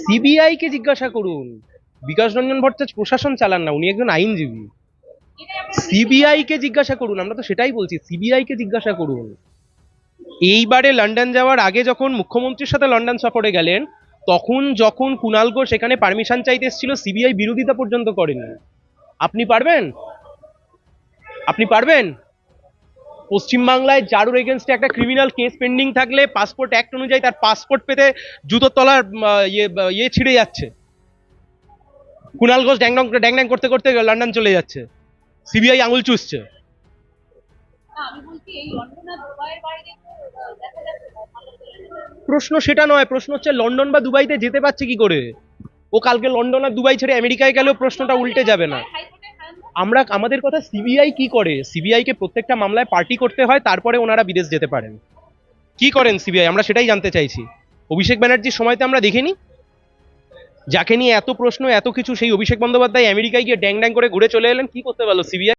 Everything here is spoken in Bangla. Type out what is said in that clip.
সিবিআই কে জিজ্ঞাসা করুন। বিকাশ রঞ্জন ভট্টাচার্য প্রশাসন চালান না, উনি একজন আইনজীবী। সিবিআই কে জিজ্ঞাসা করুন, আমরা তো সেটাই বলছি, সিবিআই কে জিজ্ঞাসা করুন। এইবারে লন্ডন যাওয়ার আগে যখন মুখ্যমন্ত্রীর সাথে লন্ডন সফরে গেলেন, তখন যখন কুণাল ঘোষ সেখানে পারমিশন চাইতে এসেছিল, সিবিআই বিরোধিতা পর্যন্ত করেনি। আপনি পারবেন? আপনি পারবেন? পশ্চিমবাংলায় যারুর এগেনস্টে একটা ক্রিমিনাল কেস পেন্ডিং থাকলে পাসপোর্ট অ্যাক্ট অনুযায়ী তার পাসপোর্ট পেতে জুতোর তলার ইয়ে ছিঁড়ে যাচ্ছে। কুণাল ঘোষ ড্যাং ড্যাং করতে করতে লন্ডন চলে যাচ্ছে, সিবিআই আঙুল চুষছে। প্রশ্ন সেটা নয়, প্রশ্ন হচ্ছে লন্ডন বা দুবাইতে যেতে পারছে কি করে। ও কালকে লন্ডন আর দুবাই ছেড়ে আমেরিকায় গেলেও প্রশ্নটা উল্টে যাবে না। আমরা আমাদের কথা, সিবিআই কি করে? সিবিআই কে প্রত্যেকটা মামলায় পার্টি করতে হয়, তারপরে ওনারা বিদেশ যেতে পারেন। কি করেন সিবিআই, আমরা সেটাই জানতে চাইছি। অভিষেক ব্যানার্জির সময়তে আমরা দেখিনি, যাকে নিয়ে এত প্রশ্ন এত কিছু, সেই অভিষেক বন্দ্যোপাধ্যায় আমেরিকায় গিয়ে ড্যাং ড্যাং করে ঘুরে চলে এলেন, কি করতে পারলো সিবিআই?